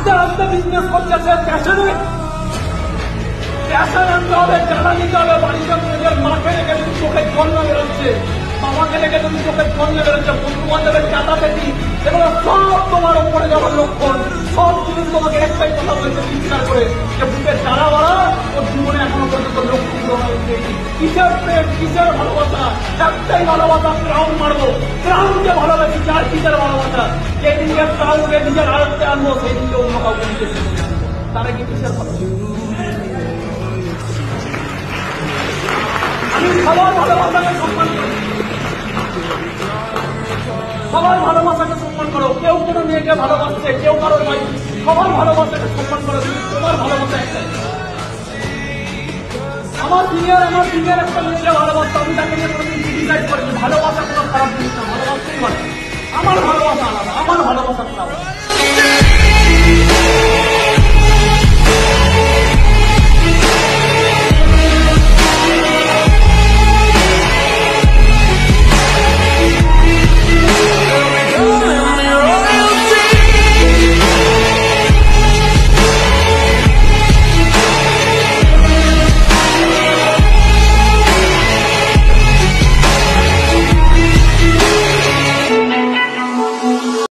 আস্তে আস্তে বিজনেস করতেছে প্যাশনে, প্যাশন আনতে হবে, টাকা নিতে হবে। বাড়িতে নিজের মাকে রেখে তুমি চোখের জন্য বেরোচ্ছে, বাবাকে রেখে তুমি চোখের জন্য বেরোচ্ছে, বন্ধু বান্ধবের চাঁদা পেটি, এগুলো সব তোমার উপরে যাওয়ার লক্ষণ। সব জিনিস তোমাকে একটাই কথা বলছে চিৎকার করে যে বুকের চারা বাড়া ওর জীবনে এখনো পর্যন্ত লক্ষ্য পূরণ হয়েছে। কিসের প্রেম, কিসের ভালোবাসা? একটাই ভালোবাসা, ক্রাউন মারবো, ক্রাউনকে ভালোবাসি। চার কিসের ভালোবাসা? যেদিনকে ক্রাউনকে নিজের আয়ত্তে আনবো সেই দিনকে অন্য কাউকে নিতে তারা কি কিসের ভালোবাসা? আমি সবার ভালোবাসাকে সম্মান করি, সবার ভালোবাসাকে সম্মান করো। কেউ কোনো মেয়েকে ভালোবাসছে, কেউ কারোর ভাই, সবার ভালোবাসাকে সম্মান করো। তোমার ভালোবাসা একটাই। আমার দিনের একটা মেয়েকে ভালোবাসতো, আমি তাকে নিয়ে কোনোদিন ক্রিটিসাইজ করিনি। ভালোবাসা কোনো খারাপ জিনিস না, ভালোবাসতেই পারে। আমার ভালোবাসা আলাদা, আমার ভালোবাসা আলাদা।